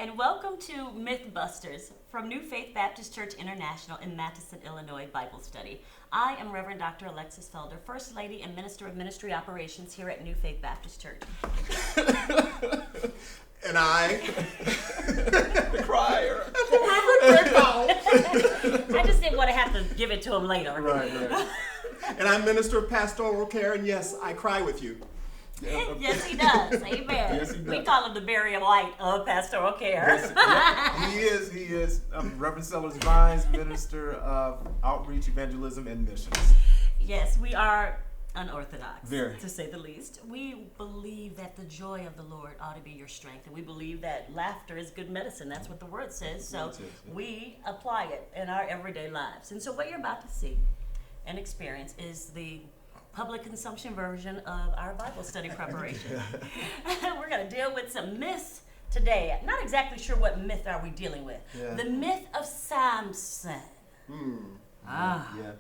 and welcome to Mythbusters from New Faith Baptist Church International in Matteson, Illinois Bible Study. I am Reverend Dr. Alexis Felder, First Lady and Minister of Ministry Operations here at New Faith Baptist Church. And I, the crier, Reverend Gregory Powell. I just didn't want to have to give it to him later. Right. And I'm Minister of Pastoral Care, and yes, I cry with you. Yes, he does. Amen. Yes, he does. We call him the Barry White of Pastoral Care. Yes, he is. I'm Reverend Sellars Vines, Minister of Outreach, Evangelism, and Missions. Yes, we are unorthodox, Very. to say the least. We believe that the joy of the Lord ought to be your strength, and we believe that laughter is good medicine. That's what the word says. So we apply it in our everyday lives. And so what you're about to see and experience is the public consumption version of our Bible study preparation. We're going to deal with some myths today. Not exactly sure what myth are we dealing with. Yeah. The myth of Samson. Yeah.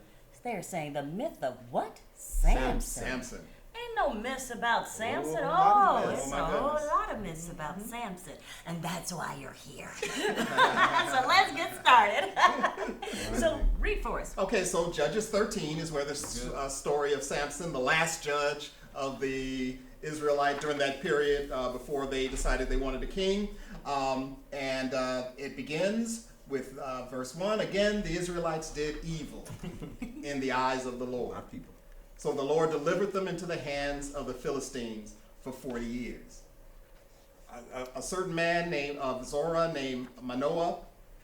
They're saying the myth of what? Samson. Samson. Ain't no myths about Samson. Oh, It's my a whole goodness. lot of myths about Samson. And that's why you're here. So let's get started. So read for us. Okay, so Judges 13 is where the story of Samson, the last judge of the Israelite during that period before they decided they wanted a king. It begins with verse 1. Again, the Israelites did evil in the eyes of the Lord. Our people. So the Lord delivered them into the hands of the Philistines for 40 years. A certain man named Zorah, named Manoah,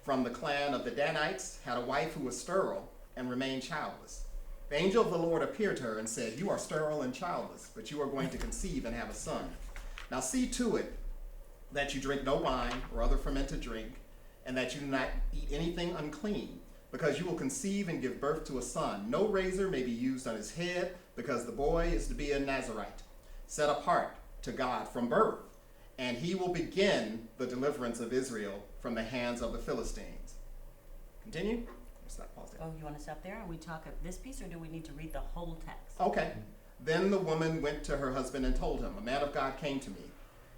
from the clan of the Danites, had a wife who was sterile and remained childless. The angel of the Lord appeared to her and said, "You are sterile and childless, but you are going to conceive and have a son. Now see to it that you drink no wine or other fermented drink, and that you do not eat anything unclean, because you will conceive and give birth to a son. No razor may be used on his head, because the boy is to be a Nazarite, set apart to God from birth, and he will begin the deliverance of Israel from the hands of the Philistines." Continue. Stop, pause there. Oh, you want to stop there and we talk at this piece, or do we need to read the whole text? Okay. Then the woman went to her husband and told him, "A man of God came to me.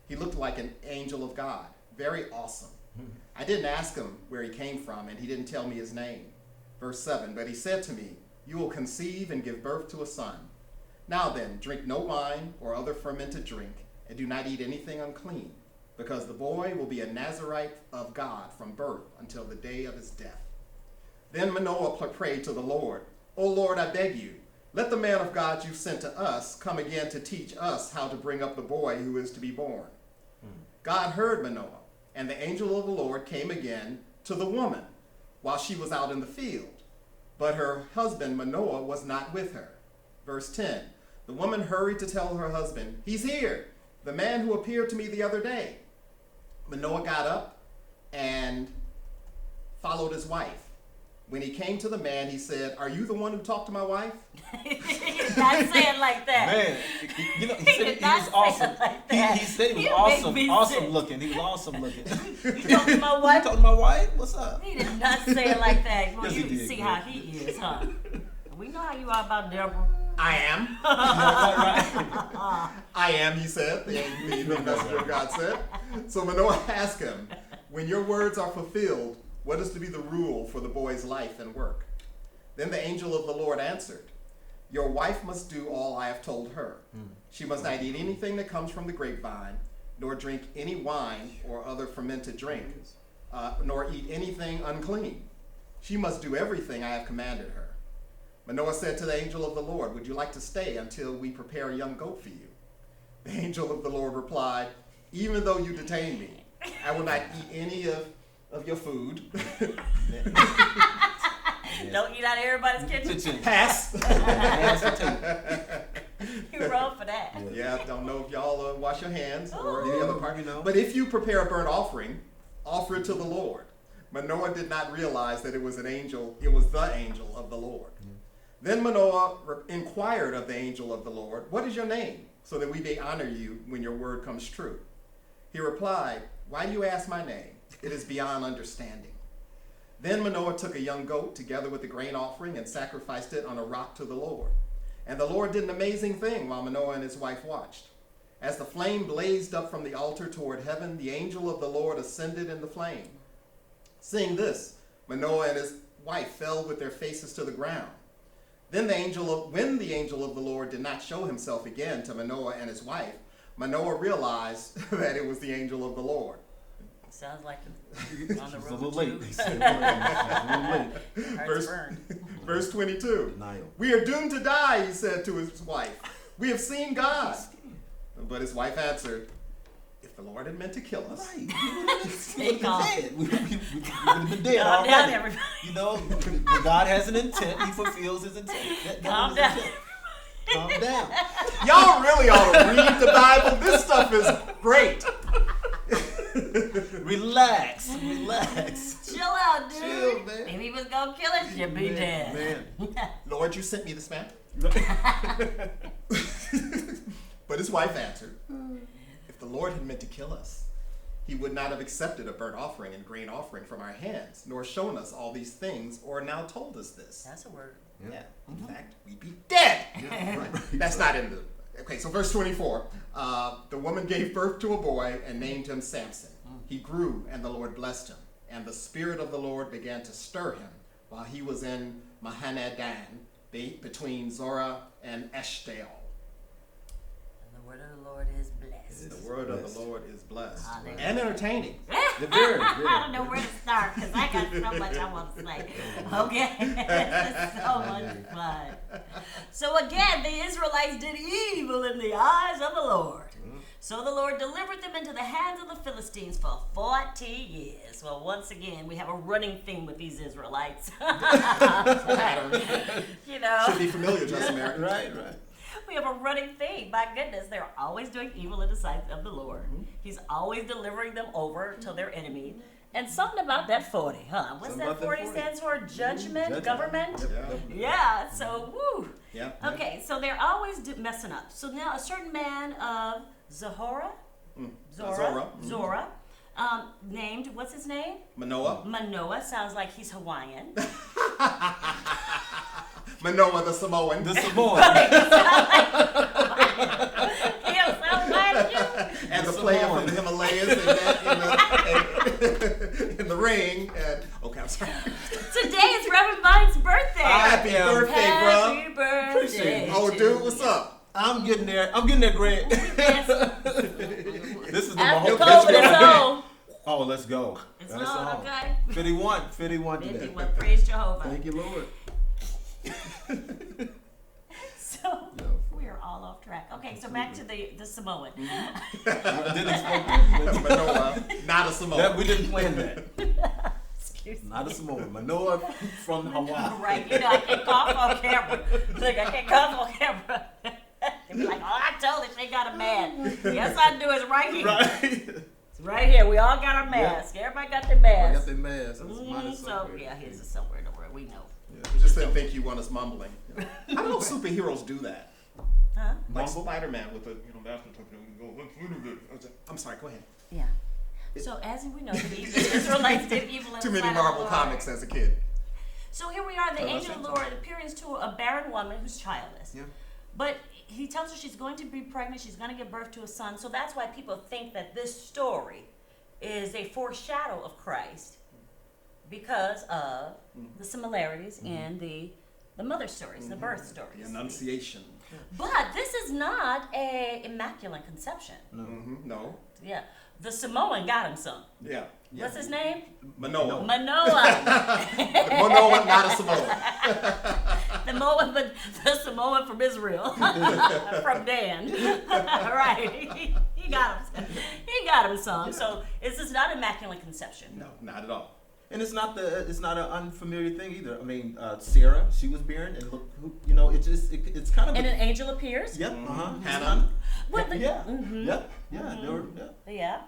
He looked like an angel of God, very awesome. I didn't ask him where he came from, and he didn't tell me his name." Verse 7, "But he said to me, 'You will conceive and give birth to a son. Now then, drink no wine or other fermented drink, and do not eat anything unclean, because the boy will be a Nazarite of God from birth until the day of his death.' Then Manoah prayed to the Lord, 'O Lord, I beg you, let the man of God you sent to us come again to teach us how to bring up the boy who is to be born.' God heard Manoah, and the angel of the Lord came again to the woman while she was out in the field. But her husband Manoah was not with her." Verse 10, "The woman hurried to tell her husband, 'He's here, the man who appeared to me the other day.' Manoah got up and followed his wife. When he came to the man, he said, 'Are you the one who talked to my wife?' Not saying like that. Man, you know, he said he did not was say awesome. it like that. He said he was You awesome, make me awesome sick. looking. He was awesome looking. You talking to my You wife? talking to my wife? What's up? He did not say it like that. Well, Yes, you he did, see yeah. how he is, huh? We know how you are about Deborah. I am. Right. I am, he said, the messenger of God said. So Manoah asked him, "When your words are fulfilled, what is to be the rule for the boy's life and work?" Then the angel of the Lord answered, "Your wife must do all I have told her. She must not eat anything that comes from the grapevine, nor drink any wine or other fermented drink, nor eat anything unclean. She must do everything I have commanded her." Manoah said to the angel of the Lord, "Would you like to stay until we prepare a young goat for you?" The angel of the Lord replied, "Even though you detain me, I will not eat any of your food." Don't eat out of everybody's kitchen. Pass. You wrong for that. Yeah, don't know if y'all wash your hands or any Ooh. other part. But if you prepare a burnt offering, offer it to the Lord. Manoah did not realize that it was an angel. It was the angel of the Lord. Then Manoah inquired of the angel of the Lord, "What is your name, so that we may honor you when your word comes true?" He replied, "Why do you ask my name? It is beyond understanding." Then Manoah took a young goat together with the grain offering and sacrificed it on a rock to the Lord. And the Lord did an amazing thing while Manoah and his wife watched. As the flame blazed up from the altar toward heaven, the angel of the Lord ascended in the flame. Seeing this, Manoah and his wife fell with their faces to the ground. Then when the angel of the Lord did not show himself again to Manoah and his wife, Manoah realized that it was the angel of the Lord. Sounds like on the road a little late. too. He said a little late. Verse 22. Denial. We are doomed to die, he said to his wife. We have seen God. But his wife answered, if the Lord had meant to kill us. Right. Stay calm. We would have been dead Calm already. down, everybody. You know, when God has an intent, he fulfills his intent. Calm down. Calm down. Y'all really ought to read the Bible. This stuff is great. Relax. Chill out, dude. Chill, man. If he was gonna kill us, you'd be dead. Man. Lord, you sent me this man. But his wife answered, if the Lord had meant to kill us, he would not have accepted a burnt offering and grain offering from our hands, nor shown us all these things, or now told us this. That's a word. Yeah. In fact, we'd be dead. Yeah, right. That's not in the... Okay, so verse 24. The woman gave birth to a boy and named him Samson. He grew, and the Lord blessed him. And the Spirit of the Lord began to stir him while he was in Mahanadan, between Zorah and Eshtaol. And the word of the Lord is blessed. The word of the Lord is blessed. Hallelujah. And entertaining. They're very, I don't know where to start because I got so much I want to say. Okay, this is so much fun. So again, the Israelites did evil in the eyes of the Lord. So the Lord delivered them into the hands of the Philistines for 40 years. Well, once again, we have a running theme with these Israelites. You know. Should be familiar to us Americans. right. We have a running theme. My goodness, they're always doing evil in the sight of the Lord. He's always delivering them over to their enemy. And something about that 40, huh? What's Something that about that 40 40? stands for? Judgment? Government? Yeah. Yeah, so woo. Yeah. Okay, so they're always messing up. So now a certain man of Zora, named, what's his name? Manoah. Manoah, sounds like he's Hawaiian. Manoah the Samoan. The Samoan. He'll sound like you. And the player from the Himalayas in the ring. And, okay, I'm sorry. Today is Reverend Vines' birthday. Happy birthday, bro. Happy birthday. Oh, dude, what's up? I'm getting there, Greg. Yes. This is the After Mahoney. COVID, it's on. Oh, let's go. It's That's on, all. okay? 51 today. 51, praise Jehovah. Thank you, Lord. So, we are all off track. Okay, so back to the Samoan. I didn't expect that. Manoah, not a Samoan. We didn't plan that. Excuse me. Not a Samoan. Manoah from Hawaii. Right, you know, I can't cough on camera. Look, I can't cough on camera. They be like, oh, I told her she got a mask. Yes, I do. It's right here. Right. It's right here. We all got our mask. Everybody got their I mask. got their mask. Mine is So, somewhere. yeah, his is somewhere in the world. We know. We just didn't think you want us mumbling. I don't know if superheroes do that. Huh? Like Mumble? Spider-Man with the, that's I'm sorry, go ahead. Yeah. So, as we know, the Israelites did evil in Too the many sight of the Marvel Lord. comics as a kid. So here we are, the angel of the Lord appears to a barren woman who's childless. Yeah. But he tells her she's going to be pregnant, she's going to give birth to a son. So that's why people think that this story is a foreshadow of Christ because of the similarities in the mother stories, the birth stories. The Annunciation. But this is not a immaculate conception. No. No. Yeah. The Samoan got him some. Yeah. What's his name? Manoah. Manoah. Manoah, not a Samoan. the Samoan from Israel, from Dan. Right. He got him. He got him some. So this is not immaculate conception. No, not at all. And it's not an unfamiliar thing either. I mean, Sarah, she was barren, and look, it's kind of. And an angel appears. Yep. Hannah. What the, Yeah. They were. Yeah.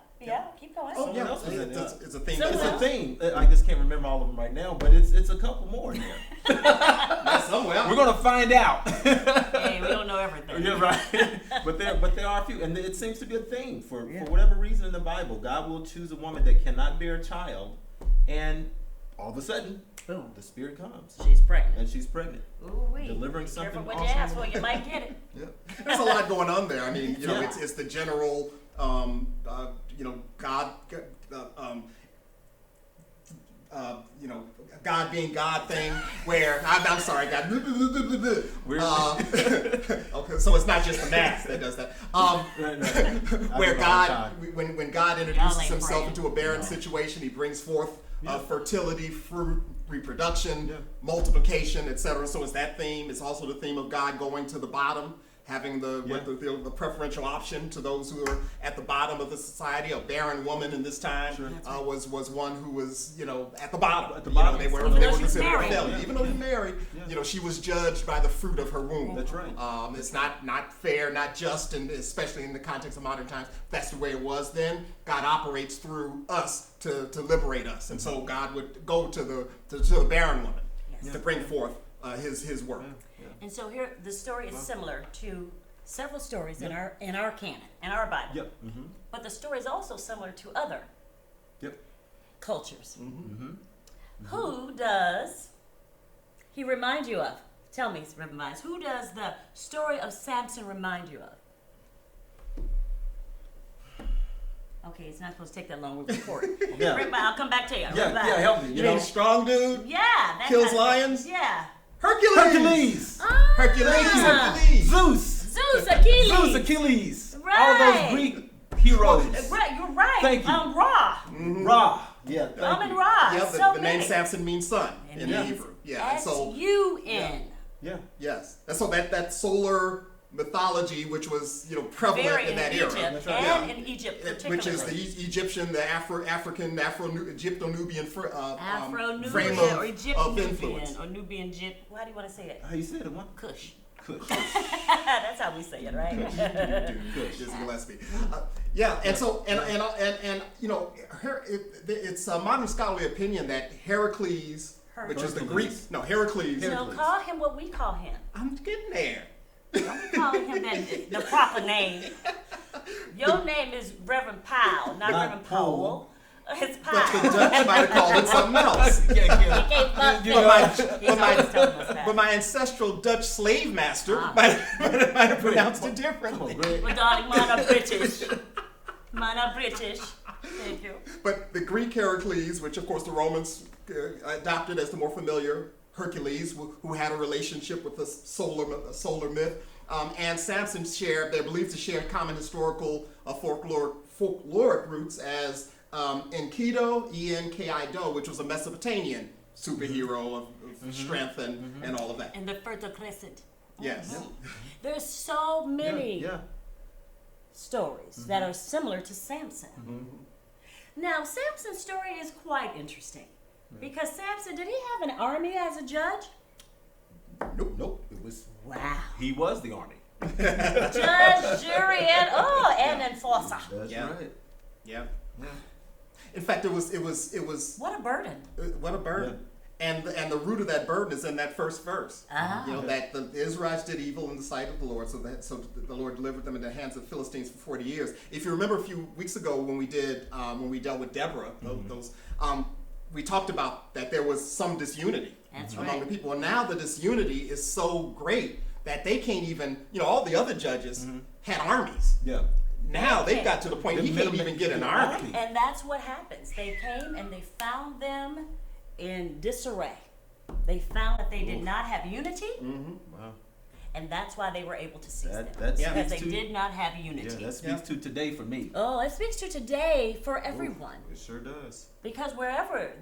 Keep going. Oh, Yeah, else was in there? it's a thing. So It's well. a thing. I just can't remember all of them right now, but it's a couple more in there. Somewhere. We're gonna find out. Hey, we don't know everything. You're right. but there are a few, and it seems to be a thing for whatever reason in the Bible. God will choose a woman that cannot bear a child, and all of a sudden, Boom. the Spirit comes. She's pregnant. And she's pregnant. Ooh-wee. Delivering Be something careful what awesome. you ask for, you might get it. Yep. There's a lot going on there. I mean, you know, Yeah. it's the general, you know, God being God thing. Where I'm sorry, God. Okay, so it's not just the mass that does that. Where God, when God introduces ain't Himself praying. into a barren situation, He brings forth fertility, fruit, reproduction, Yeah. multiplication, etc. So it's that theme. It's also the theme of God going to the bottom, having the preferential option to those who are at the bottom of the society. A barren woman in this time was one who was, you know, at the bottom. At the You know, bottom. they were Even though she was considered a married. failure. Yeah. Even though you're married, you know, she was judged by the fruit of her womb. That's right. It's not fair, not just, and especially in the context of modern times. That's the way it was then. God operates through us to liberate us, and so God would go to the barren woman Yes. to bring forth His work. And so here, the story is similar to several stories in our canon, in our Bible. Yep. Mm-hmm. But the story is also similar to other Yep. cultures. Mm-hmm. Who does he remind you of? Tell me, Reverend Vines, who does the story of Samson remind you of? Okay, it's not supposed to take that long. We'll record. Yeah. Reverend Vines, I'll come back to you. Yeah, Reverend Vines. yeah, help me. You know, strong dude, Yeah, that Kills kind of- lions? Yeah. Hercules. Hercules. Ah, Hercules. Zeus. Zeus, Achilles. Zeus, Achilles. Right. All those Greek heroes. Right, you're right. Thank you. Ra. Ra. Yeah, thank And you. Ra. Yeah, so the name many. Samson means son And in it the means Hebrew. Yeah, and so S-U-N. Yeah. yes, and so that solar mythology, which was prevalent Very in that Egypt, era, That's right. and Yeah. in Egypt particularly. which is the Egyptian, the African, Egypto-Nubian frame Afro-Nubian of, or of Egypt-Nubian influence. or Nubian Gyp. How do you want to say it? How you said it, one? Kush. Kush. That's how we say it, right? Kush is Gillespie. Yeah, and so it's a modern scholarly opinion that Heracles, which is the Greek, Heracles. So call him what we call him. I'm getting there. Don't call him the proper name. Your name is Reverend Powell, not Reverend Powell. It's But the Powell. Dutch might have called it something else. He can't fuck You that. know, He's always telling us that. But my ancestral Dutch slave master might have pronounced it Come on, differently. Greg. Well, darling, mine are British. Mine are British. Thank you. But the Greek Heracles, which of course the Romans adopted as the more familiar Hercules, who had a relationship with the solar myth, and Samson they're believed to share common historical folkloric roots as Enkidu, E-N-K-I-Do, which was a Mesopotamian superhero of strength and all of that. And the Fertile Crescent. Yes. There's so many Yeah. stories that are similar to Samson. Now, Samson's story is quite interesting because Samson, did he have an army as a judge? Nope. It was. Wow. He was the army. Judge, jury, and enforcer. That's Yeah. right. Yeah. Yeah. In fact, it was What a burden. what a burden. And the root of that burden is in that first verse. Ah. That the Israelites did evil in the sight of the Lord, so the Lord delivered them into the hands of the Philistines for 40 years. If you remember a few weeks ago when we dealt with Deborah, we talked about that there was some disunity That's among right. the people. And now the disunity is so great that they can't even, all the other judges had armies. Yeah. Now they've got to the point he can't even get an army. And that's what happens. They came and they found them in disarray. They found that they did not have unity, Wow. and that's why they were able to seize them. That Because they speaks to, did not have unity. Yeah, that speaks to today for me. Oh, it speaks to today for everyone. It sure does. Because wherever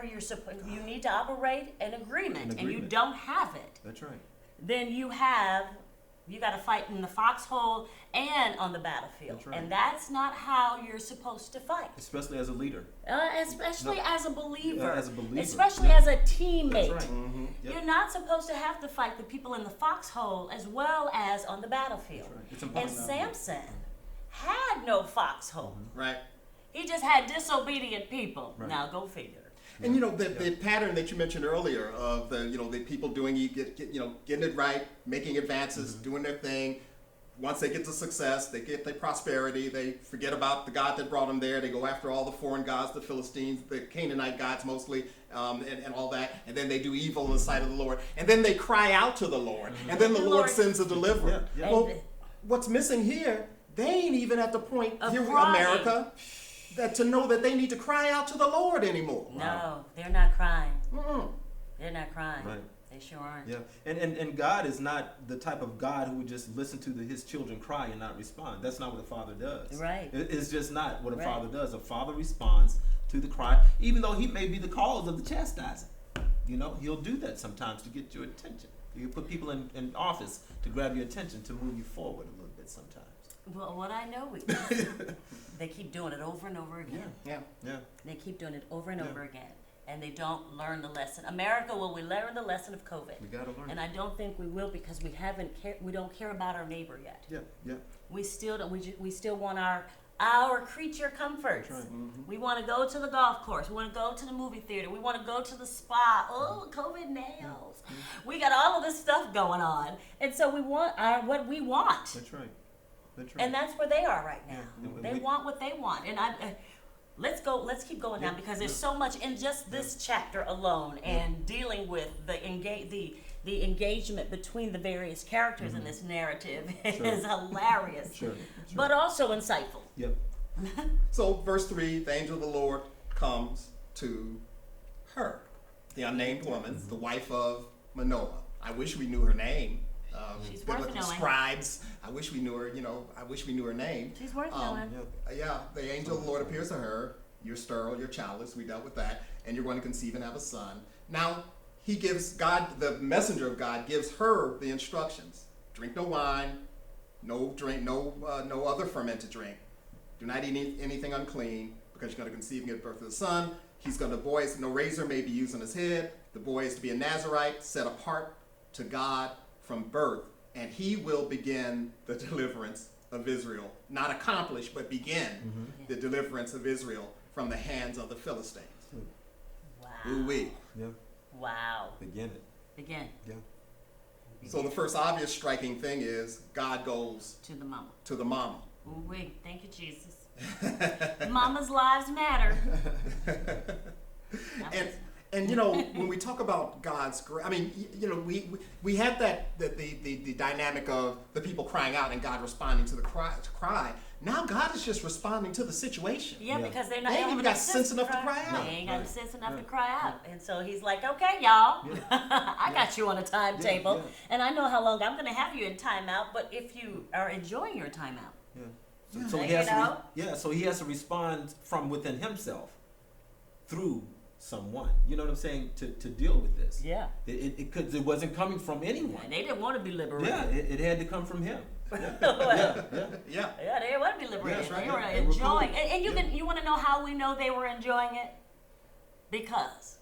you're supposed, you need to operate an agreement, and you agreement. don't have it, That's right. then you got to fight in the foxhole and on the battlefield. That's right. And that's not how you're supposed to fight. Especially as a leader. Especially as a believer. Yeah, as a believer. Especially Yeah. as a teammate. That's right. Yep. You're not supposed to have to fight the people in the foxhole as well as on the battlefield. That's right. It's And important. Samson had no foxhole. Right. He just had disobedient people. Right. Now go figure. And the pattern that you mentioned earlier of the people doing getting it right, making advances, doing their thing, once they get to success, they get their prosperity, they forget about the God that brought them there. They go after all the foreign gods, the Philistines, the Canaanite gods mostly, and all that. And then they do evil in the sight of the Lord. And then they cry out to the Lord. And then the Lord sends a deliverer. Yeah, yeah. Well, what's missing here, they ain't even at the point here in crying. America that to know that they need to cry out to the Lord anymore. No, they're not crying. Mm-mm. They're not crying. Right. They sure aren't. Yeah, and God is not the type of God who would just listen to his children cry and not respond. That's not what a father does. Right. It's just not what a Right. father does. A father responds to the cry, even though he may be the cause of the chastising. You know, he'll do that sometimes to get your attention. You put people in office to grab your attention, to move you forward a little bit sometimes. Well, what I know is they keep doing it over and over again. Yeah. Yeah. They keep doing it over and Yeah. over again. And they don't learn the lesson. America, will we learn the lesson of COVID? We gotta learn. And I don't think we will, because we don't care about our neighbor yet. Yeah, yeah. We still don't. We still want our creature comforts. That's right. We want to go to the golf course. We want to go to the movie theater. We want to go to the spa. Oh, COVID nails. We got all of this stuff going on, and so we want what we want. That's right. That's right. And that's where they are right now. Yeah. They want what they want. And let's go. Let's keep going now, because there's so much in just this chapter alone, and dealing with the engagement between the various characters in this narrative is hilarious, Sure. but also insightful. Yep. So verse 3, the angel of the Lord comes to her, the unnamed woman, the wife of Manoah. I wish we knew her name. She's worth Biblical knowing. scribes. I wish we knew her. I wish we knew her name. She's worth knowing. Yeah, the angel of the Lord appears to her. You're sterile, you're childless. We dealt with that, and you're going to conceive and have a son. Now, he gives God, the messenger of God, gives her the instructions: drink no wine, no drink, no other fermented drink. Do not eat anything unclean, because you're going to conceive and give birth to the son. He's going to no razor may be used on his head. The boy is to be a Nazarite, set apart to God from birth, and he will begin the deliverance of Israel. Not accomplish, but begin the deliverance of Israel from the hands of the Philistines. Wow. Ooh-wee. Yeah. Wow. Begin it. Again, Yeah. So the first obvious striking thing is God goes to the mama. to the mama. Ooh, wait. Thank you, Jesus. Mama's lives matter. And when we talk about God's grace, I mean, we have the dynamic of the people crying out and God responding to the cry. Now God is just responding to the situation. Yeah, Yeah. because they're not. They ain't don't even have got sense enough to cry out. They ain't got Right. sense enough to Right. cry out, and so he's like, "Okay, y'all, Yeah. I got you on a timetable, Yeah. and I know how long I'm going to have you in timeout. But if you are enjoying your timeout, Yeah. So Yeah. he has You know? so he has to respond from within himself through someone. You know what I'm saying? To deal with this. yeah, It wasn't coming from anyone. and they didn't want to be liberated. Yeah, it had to come from him. Yeah. Well, Yeah. Yeah. yeah, they didn't want to be liberated. That's right, They yeah. were They were enjoying, cool. and you Yeah. you want to know how we know they were enjoying it? Because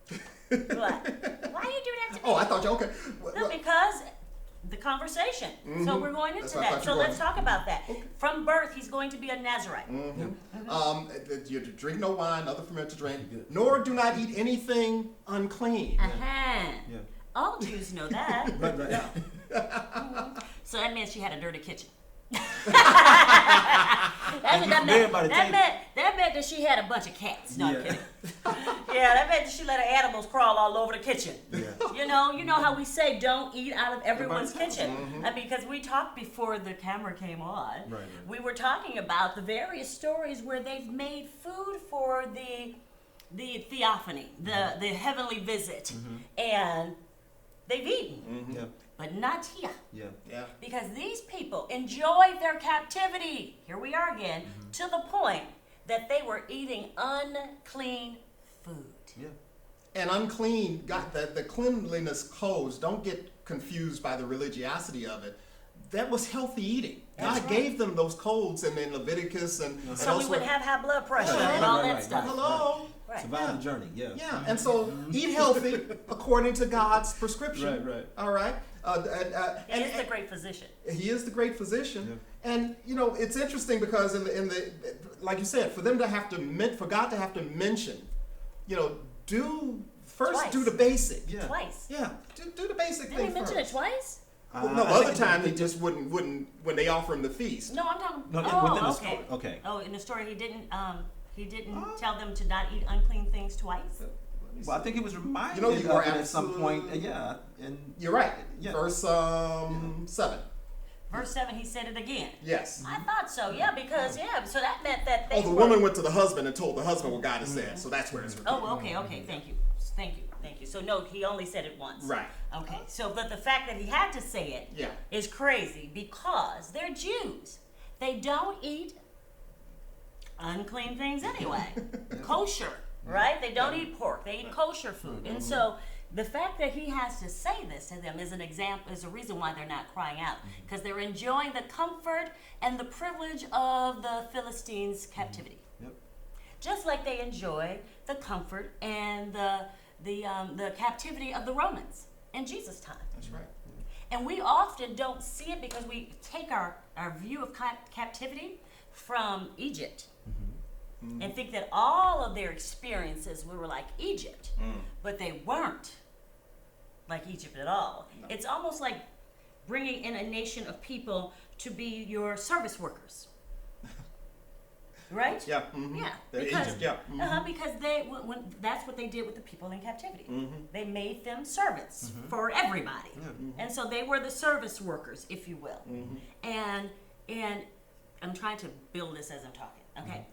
what? Why you do that to me? Oh, I thought you okay. No, because the conversation. So we're going into That's what I that. thought So you were let's talk about that. From birth, he's going to be a Nazarite. You drink no wine, other fermented drink, Good. nor do not eat anything unclean. Uh-huh. Yeah. All Jews know that. Right. So that meant she had a dirty kitchen. And That you forget about it, that meant that she had a bunch of cats. No, I'm Yeah. kidding. Yeah, that meant that she let her animals crawl all over the kitchen. Yeah. You know how we say don't eat out of everyone's Everybody's kitchen. I mean, because we talked before the camera came on. Right. We were talking about the various stories where they've made food for the theophany, the heavenly visit, and they've eaten, Yeah. but not here. Yeah. Yeah. Because these people enjoyed their captivity, here we are again, to the point that they were eating unclean food. Yeah. And unclean, God, the cleanliness codes, don't get confused by the religiosity of it. That was healthy eating. That's God right. gave them those codes and in Leviticus and So we elsewhere. wouldn't have high blood pressure Right, and all right, that right. stuff. Hello? Right. Survive the journey. Yeah. Yeah, and so eat healthy according to God's prescription. Right. All right? He is the great physician. He is the great physician. And, it's interesting because in the like you said, for God to have to mention, do Twice. the basic. Yeah. Twice. Yeah, do the basic Didn't thing he mention first. it twice? Well, no, other time he just wouldn't when they offer him the feast. No, I'm talking. No, oh, within the okay. story. Okay. Oh, in the story, he didn't tell them to not eat unclean things twice. Well, I think he was reminded You know, you of are it at some point. absolute- Yeah, and You're right. Yeah. Verse 7. Verse 7, he said it again. Yes. I thought so, yeah, because, so that meant that they Oh, the were- woman went to the husband and told the husband what God had said. So that's where it's repeated. Oh, okay, thank you. So, no, he only said it once. Right. Okay, so, but the fact that he had to say it Yeah. is crazy because they're Jews. They don't eat unclean things anyway. Kosher, right? They don't eat pork. They eat kosher food. And so the fact that he has to say this to them is an example, is a reason why they're not crying out, because they're enjoying the comfort and the privilege of the Philistines' captivity. Yep. Just like they enjoy the comfort and the captivity of the Romans in Jesus' time. That's right. And we often don't see it because we take our view of captivity from Egypt and think that all of their experiences were like Egypt, but they weren't like Egypt at all. No. It's almost like bringing in a nation of people to be your service workers. Right? Yeah. Mm-hmm. Yeah, They're because Egypt, yeah. Mm-hmm. because when that's what they did with the people in captivity. They made them servants for everybody, and so they were the service workers, if you will. And I'm trying to build this as I'm talking. Okay,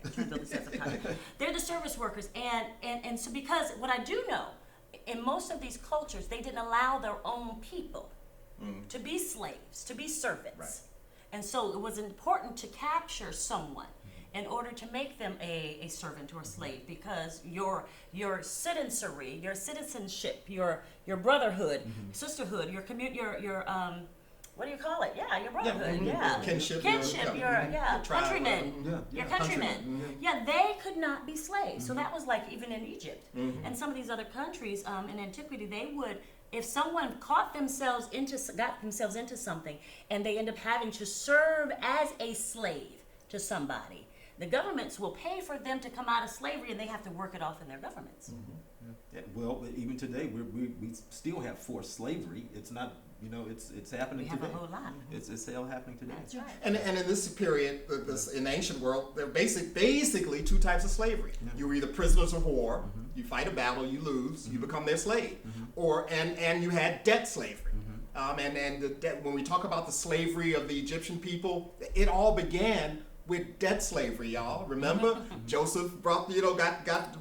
I'm trying to build this as I'm talking. They're the service workers, and so because what I do know, in most of these cultures, they didn't allow their own people to be slaves, to be servants, Right. and so it was important to capture someone in order to make them a servant or a slave, because your citizenship, your brotherhood, sisterhood, your what do you call it? Yeah, your brotherhood. Yeah, Kinship, your your tribe, countrymen, your countrymen. Yeah, they could not be slaves. So that was like even in Egypt and some of these other countries in antiquity, they would. If someone got themselves into something and they end up having to serve as a slave to somebody, the governments will pay for them to come out of slavery, and they have to work it off in their governments. Yeah, well, even today we still have forced slavery. It's not, it's happening We have today. a whole lot. It's still happening today. That's right. And in this period, in the ancient world, there are basically two types of slavery. You were either prisoners of war, you fight a battle, you lose, you become their slave, and you had debt slavery. When we talk about the slavery of the Egyptian people, it all began with debt slavery, y'all. Remember, Joseph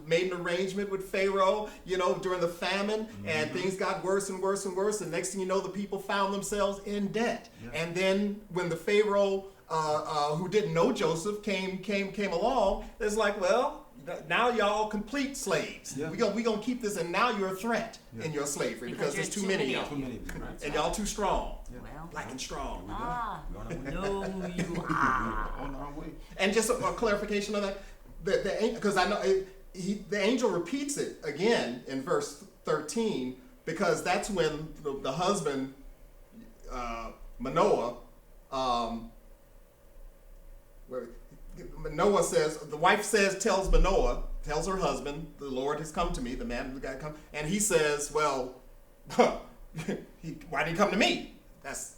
made an arrangement with Pharaoh, during the famine, and things got worse and worse and worse. And next thing you know, the people found themselves in debt. Yeah. And then when the Pharaoh, who didn't know Joseph, came along, it's like, well, now y'all complete slaves. Yeah. We gonna keep this, and now you're a threat in your slavery because there's too many of you, right? And y'all too strong. Yeah. Well, black and strong. No, you are on our way. And just a clarification of that, because I know the angel repeats it again in verse 13, because that's when the husband Manoah, Manoah says, the wife tells her husband, the Lord has come to me, the man who got come, and he says, well, why did he come to me? That's,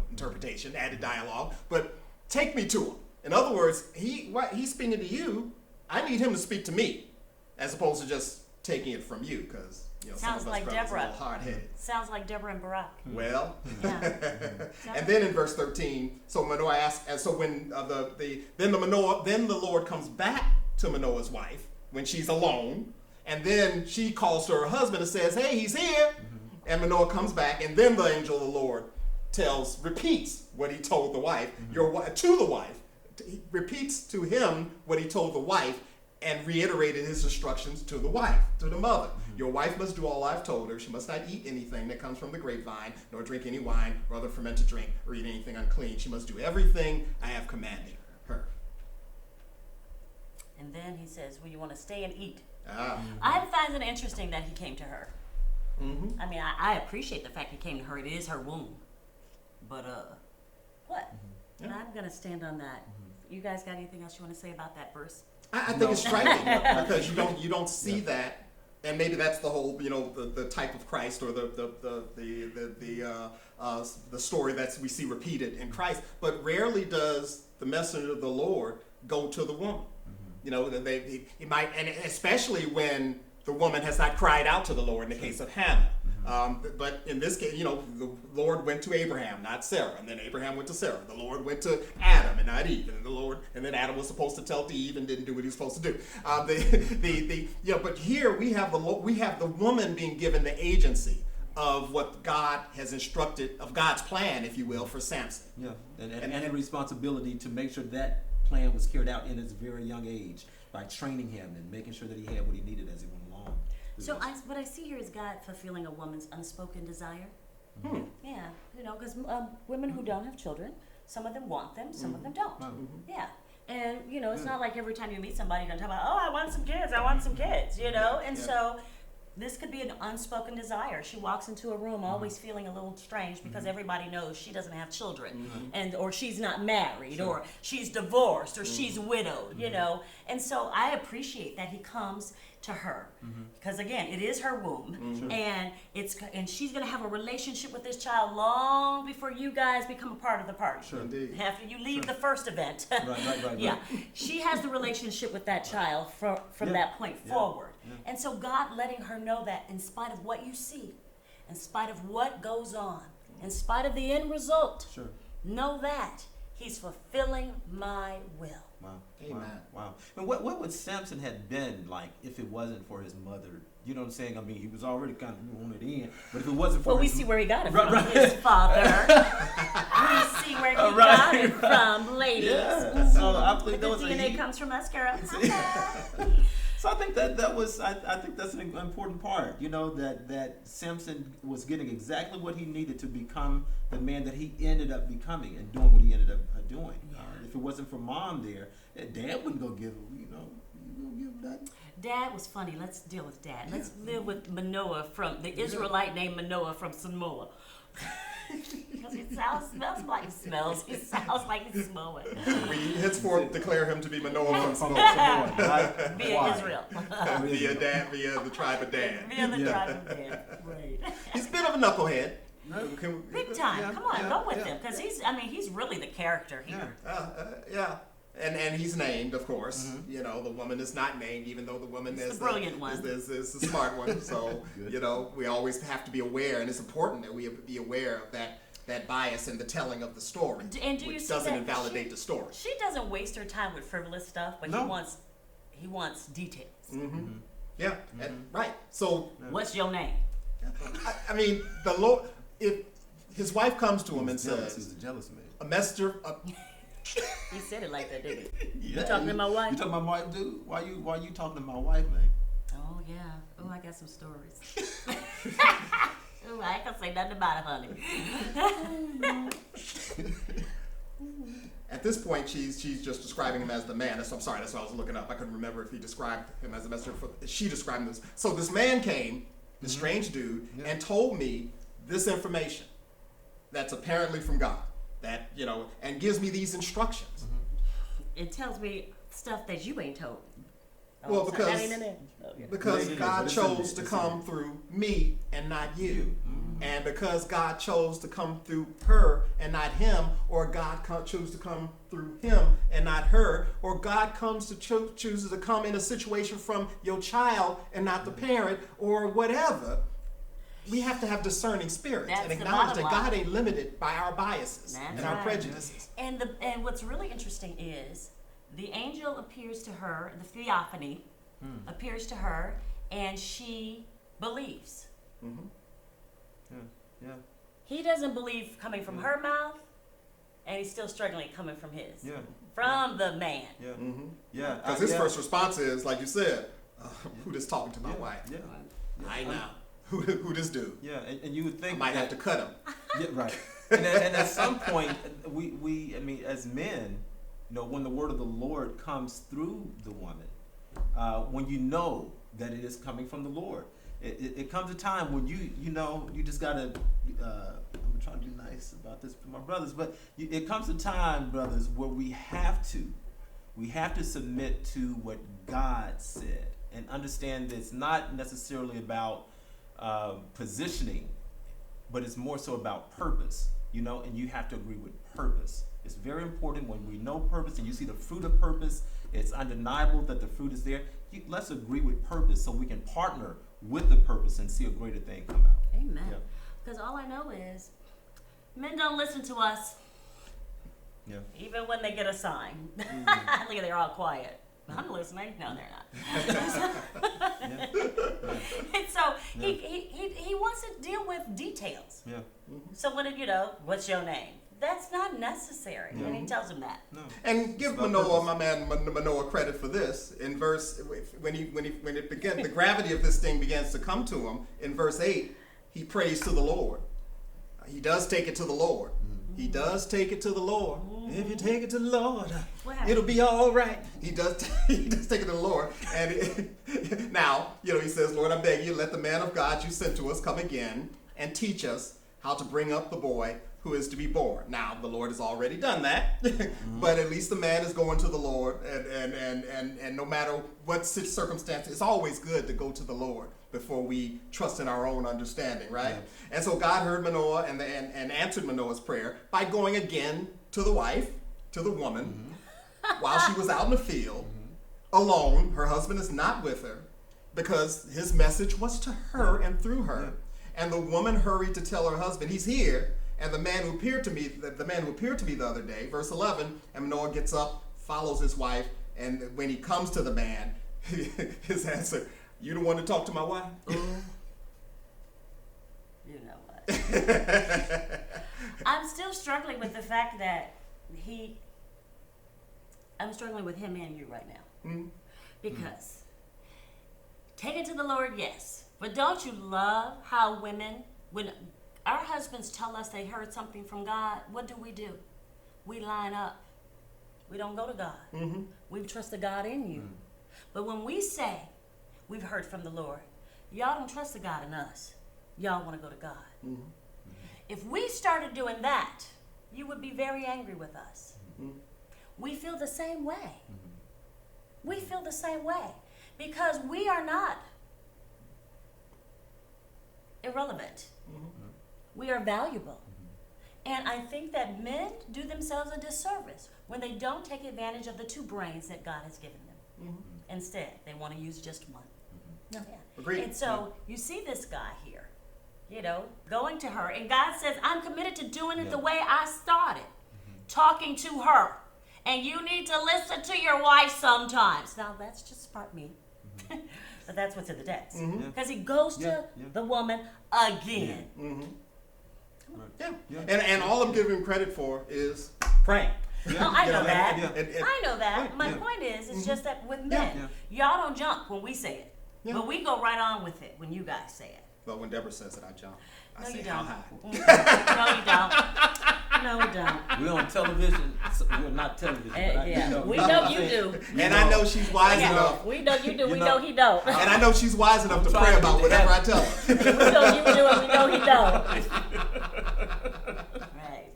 interpretation, added dialogue, but take me to him. In other words, he's speaking to you, I need him to speak to me, as opposed to just taking it from you, because some of us like brothers are a Deborah. little hard-headed. Sounds like Deborah and Barak. Well, Yeah. and then in verse 13, so Manoah asks, and so when then the Lord comes back to Manoah's wife when she's alone, and then she calls to her husband and says, "Hey, he's here," and Manoah comes back, and then the angel of the Lord repeats what he told the wife, to the wife, he repeats to him what he told the wife, and reiterated his instructions to the wife, to the mother. Your wife must do all I've told her. She must not eat anything that comes from the grapevine, nor drink any wine, or other fermented drink, or eat anything unclean. She must do everything I have commanded her. And then he says, well, you want to stay and eat. Ah. I find it interesting that he came to her. I mean, I appreciate the fact he came to her. It is her womb. But, what? And I'm going to stand on that. You guys got anything else you want to say about that verse? I think it's striking because you don't see that and maybe that's the whole, the type of Christ, or the story that we see repeated in Christ. But rarely does the messenger of the Lord go to the woman. He might, and especially when the woman has not cried out to the Lord, in the case of Hannah. But in this case, the Lord went to Abraham, not Sarah, and then Abraham went to Sarah. The Lord went to Adam and not Eve, and then Adam was supposed to tell to Eve and didn't do what he was supposed to do. But here we have the woman being given the agency of what God has instructed, of God's plan, if you will, for Samson. Yeah, and the responsibility to make sure that plan was carried out in his very young age by training him and making sure that he had what he needed as he went along. So what I see here is God fulfilling a woman's unspoken desire. Yeah, because women who don't have children, some of them want them, some of them don't. Yeah. And, it's not like every time you meet somebody, you're going to talk about, I want some kids, And so this could be an unspoken desire. She walks into a room always feeling a little strange because everybody knows she doesn't have children, or she's not married, or she's divorced, or she's widowed, And so I appreciate that he comes to her, because again, it is her womb, and she's going to have a relationship with this child long before you guys become a part of the party. Sure, indeed. After you leave the first event. Right. Yeah, she has the relationship with that child from that point forward. And so God letting her know that in spite of what you see, in spite of what goes on, in spite of the end result, know that he's fulfilling my will. Wow. Amen. Wow. And what would Samson had been like if it wasn't for his mother? You know what I'm saying? I mean, he was already kind of on it in, but if it wasn't for we see where he got it from. His father. We see where he got it from, ladies. Yeah. So I believe the DNA comes from us, girl. So I think that was I think that's an important part. That Samson was getting exactly what he needed to become the man that he ended up becoming and doing what he ended up doing. Yeah. If it wasn't for mom there, Dad wouldn't go give nothing. Dad was funny. Let's deal with Dad. Let's live with Manoah from the Israelite named Manoah from Samoa. Because he sounds like he's Samoan. We henceforth declare him to be Manoah from Samoa. Via Israel. via the tribe of Dan. Via the tribe of Dan. Right. He's a bit of a knucklehead. Big time. Come on, go with him. Because he's really the character here. Yeah. And he's named, of course. The woman is not named, even though the woman is the brilliant one. Is the smart one. So, we always have to be aware, and it's important that we be aware of that bias in the telling of the story, which doesn't invalidate the story. She doesn't waste her time with frivolous stuff, but he wants details. Yeah, right. So, what's your name? I mean, the Lord, if his wife comes to him and says, he's a jealous man. A messenger. He said it like that, didn't he? Yeah, you talking to my wife? You talking to my wife, dude? Why you talking to my wife, man? Oh yeah. Oh, I got some stories. Oh, I ain't gonna say nothing about it, honey. At this point, she's just describing him as the man. I'm sorry, that's what I was looking up. I couldn't remember if he described him as a messenger. She described him as. So this man came, this strange dude, and told me this information that's apparently from God. That, and gives me these instructions. It tells me stuff that you ain't told. Well, because God chose to come through me and not you. And because God chose to come through her and not him, or God chose to come through him and not her, or God chooses to come in a situation from your child and not the parent, or whatever, we have to have discerning spirits and acknowledge that God ain't limited by our biases and our prejudices. And what's really interesting is the angel appears to her, the theophany appears to her, and she believes. Yeah. He doesn't believe coming from her mouth, and he's still struggling coming from his. Yeah. From the man. Yeah. Yeah. Because his first response is, like you said, who just talking to my wife? Yeah. I know. Who this dude? Yeah, and you would think I might have to cut him. Yeah, right. and at some point, we as men, when the word of the Lord comes through the woman, when you know that it is coming from the Lord, it comes a time when you just gotta. I'm trying to be nice about this to my brothers, but it comes a time, brothers, where we have to submit to what God said and understand that it's not necessarily about positioning, but it's more so about purpose, you know, and you have to agree with purpose. It's very important when we know purpose and you see the fruit of purpose, it's undeniable that the fruit is there. Let's agree with purpose so we can partner with the purpose and see a greater thing come out. Amen. Yeah. Because all I know is men don't listen to us. Yeah. Even when they get a sign. Mm-hmm. Look at, they're all quiet. I'm listening. No, they're not. And so he wants to deal with details. Yeah. So when what's your name? That's not necessary. No. And he tells him that. No. And give Manoah, my man Manoah, credit for this. In verse, when it began, the gravity of this thing begins to come to him. In verse 8, he prays to the Lord. He does take it to the Lord. He does take it to the Lord. If you take it to the Lord, it'll be all right. He does take it to the Lord. And now, he says, Lord, I beg you, let the man of God you sent to us come again and teach us how to bring up the boy who is to be born. Now, the Lord has already done that, but at least the man is going to the Lord, and no matter what circumstance, it's always good to go to the Lord before we trust in our own understanding, right? Yeah. And so God heard Manoah and answered Manoah's prayer by going again to the wife, to the woman, while she was out in the field, alone. Her husband is not with her, because his message was to her and through her. Yeah. And the woman hurried to tell her husband, he's here. And the man who appeared to me the other day, verse 11, and Manoah gets up, follows his wife, and when he comes to the man, his answer, you the one to talk to my wife? You know what? I'm still struggling with the fact that I'm struggling with him and you right now. Mm-hmm. Because take it to the Lord, yes. But don't you love how women, when our husbands tell us they heard something from God, what do? We line up. We don't go to God. Mm-hmm. We trust the God in you. Mm-hmm. But when we say we've heard from the Lord, y'all don't trust the God in us. Y'all want to go to God. Mm-hmm. If we started doing that, you would be very angry with us. Mm-hmm. We feel the same way. Mm-hmm. We feel the same way because we are not irrelevant. Mm-hmm. We are valuable. Mm-hmm. And I think that men do themselves a disservice when they don't take advantage of the two brains that God has given them. Mm-hmm. Instead, they want to use just one. Mm-hmm. Yeah. Agreed. And so you see this guy here, going to her. And God says, I'm committed to doing it the way I started, talking to her. And you need to listen to your wife sometimes. Now, that's just part me. But that's what's in the text. Because he goes to the woman again. Mm-hmm. Yeah. And all I'm giving him credit for is praying. Yeah. No, I know that. I know that. My point is, it's just that with men, y'all don't jump when we say it. Yeah. But we go right on with it when you guys say it. But when Deborah says it, I jump. I say, how high? No, you don't. We're on television. We're not television. But we know you do. And I know she's wise enough. We know you do. We know he don't. And I know she's wise enough to pray about whatever I tell her. We know you do and we know he don't. Right.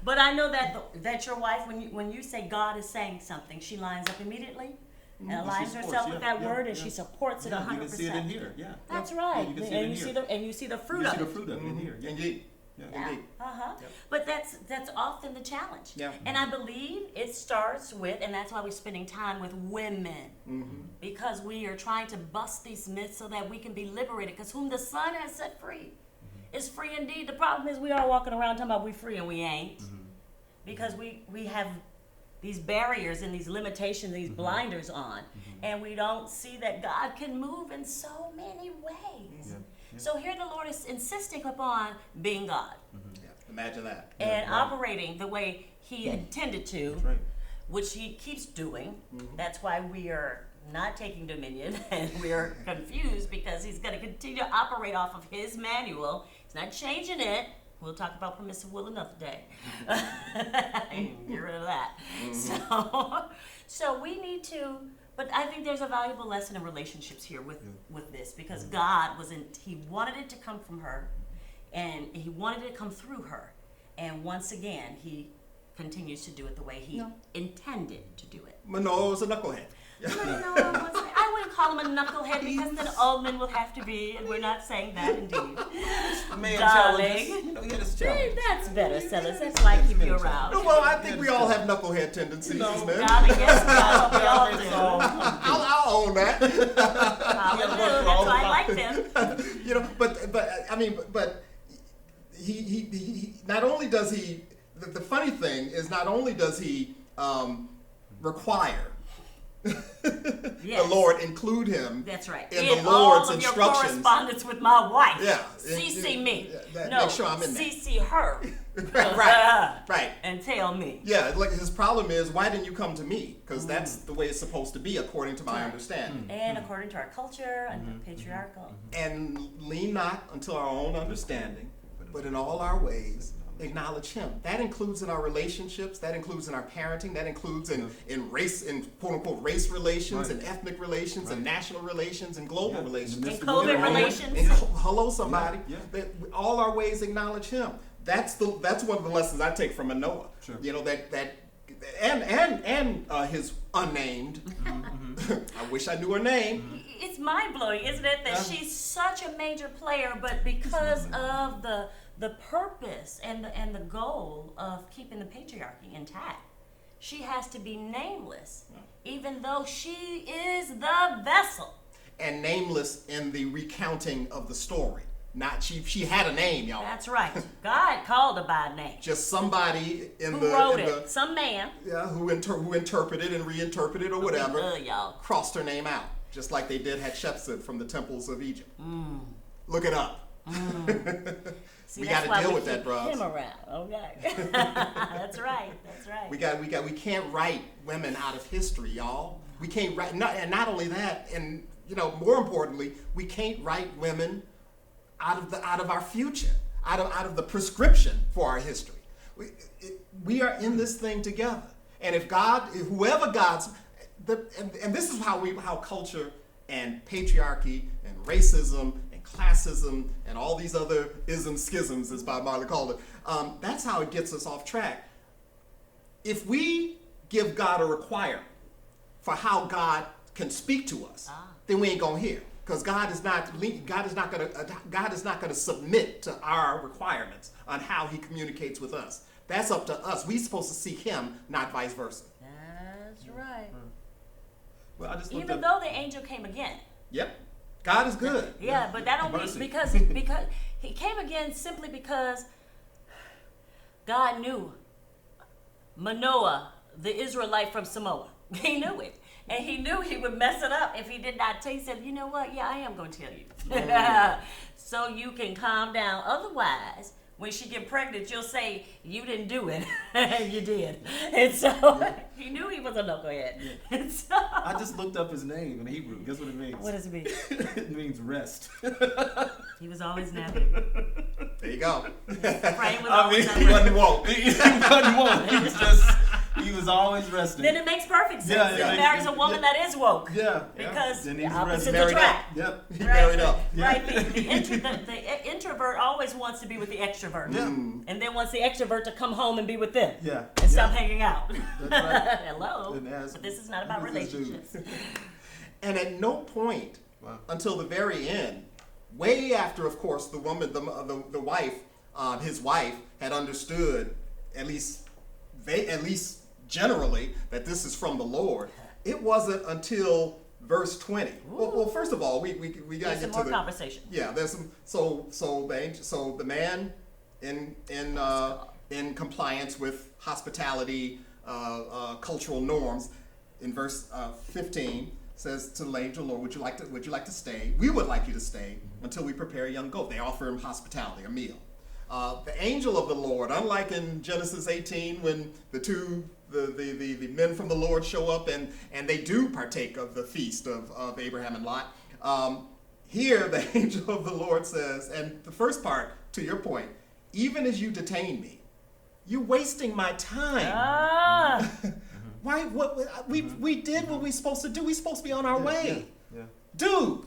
But I know that your wife, when you say God is saying something, she lines up immediately. And aligns herself with that word, and she supports it 100%. You can see it in here, That's right. You can see and it in here. And you see the fruit of it. You see the fruit of it in here. Indeed. Yeah. But that's often the challenge. Yeah. And I believe it starts with, and that's why we're spending time with women, because we are trying to bust these myths so that we can be liberated. Because whom the Son has set free is free indeed. The problem is we are walking around talking about we free and we ain't, because we have these barriers and these limitations, these blinders on, and we don't see that God can move in so many ways. So here the Lord is insisting upon being God. Imagine that. And operating the way he intended to, which he keeps doing. That's why we are not taking dominion and we're confused, because he's going to continue to operate off of his manual. He's not changing it. We'll talk about permissive will another day. Get rid of that. So we need to, but I think there's a valuable lesson in relationships here with this, because God he wanted it to come from her, and he wanted it to come through her. And once again, he continues to do it the way he intended to do it. Manoah was a knucklehead. I wouldn't call him a knucklehead because then all men will have to be, and we're not saying that indeed. Man, Darling. challenges. You know, he had his challenges. That's better, Sellars. That's why I keep you around. Well, I think we all have knucklehead tendencies as men. Darling, yes, we all do. I'll own that. Hallelujah. That's why I like them. You know, but he not only does he. The funny thing is, not only does he require the Lord include him. That's right. In the Lord's all of instructions. Your correspondence with my wife. Yeah. CC me. No, make sure I'm in there. CC her. right. And tell me. Yeah, like his problem is, why didn't you come to me? Because that's the way it's supposed to be, according to my understanding. And according to our culture and the patriarchal. And lean not unto our own understanding, but in all our ways acknowledge him. That includes in our relationships, that includes in our parenting, that includes in race, in quote unquote race relations, and ethnic relations, and national relations, and global relations. And COVID relations. Hello, somebody. That all our ways acknowledge him. That's one of the lessons I take from Manoah. Sure. You know, and his unnamed. I wish I knew her name. It's mind blowing, isn't it, that she's such a major player, but because of the purpose and the goal of keeping the patriarchy intact, she has to be nameless, even though she is the vessel. And nameless in the recounting of the story. Not she had a name, y'all. That's right. God called her by name. Just somebody who wrote it. Some man. Yeah, who interpreted and reinterpreted or whatever. Y'all. Crossed her name out, just like they did Hatshepsut from the temples of Egypt. Look it up. See, we got to deal with that, bro. Him around, okay? That's right. We can't write women out of history, y'all. We can't write, and not only that, and more importantly, we can't write women out of our future, out of the prescription for our history. We are in this thing together, and if this is how culture and patriarchy and racism and classism and all these other schisms, as Bob Marley called it, that's how it gets us off track. If we give God a requirement for how God can speak to us, then we ain't gonna hear, because God is not gonna submit to our requirements on how He communicates with us. That's up to us. We're supposed to seek Him, not vice versa. That's right. Well, I just even though the angel came again. Yep. God is good. Yeah, but that only because he came again simply because God knew Manoah, the Israelite from Samoa. He knew it. And he knew he would mess it up if he did not tell you. He said, you know what? Yeah, I am going to tell you. So you can calm down. Otherwise, when she get pregnant, you'll say, you didn't do it. You did. And so he knew he was a knucklehead. And so, I just looked up his name in Hebrew. Guess what it means? What does it mean? It means rest. He was always napping. There you go. He wasn't woke. He wasn't woke. He was always resting. Then it makes perfect sense. He marries a woman that is woke. Yeah. Because then the he's opposites married attract. Yep. He married up. Right. The introvert always wants to be with the extrovert. Yeah. And then wants the extrovert to come home and be with them. Yeah. And stop hanging out. That's right. Hello. But this is not about relationships. And at no point until the very end, way after, of course, the woman, the wife, his wife, had understood, at least generally, that this is from the Lord. It wasn't until verse 20. Well, first of all, we got to get to the conversation. Yeah, there's some. So the man in compliance with hospitality, cultural norms, in verse 15 says to the angel, Lord, would you like to stay? We would like you to stay until we prepare a young goat. They offer him hospitality, a meal. The angel of the Lord, unlike in Genesis 18 when the men from the Lord show up and they do partake of the feast of Abraham and Lot, here the angel of the Lord says, and the first part, to your point, even as you detain me, you're wasting my time. Why? We did what we're supposed to do. We're supposed to be on our way. Yeah. Dude,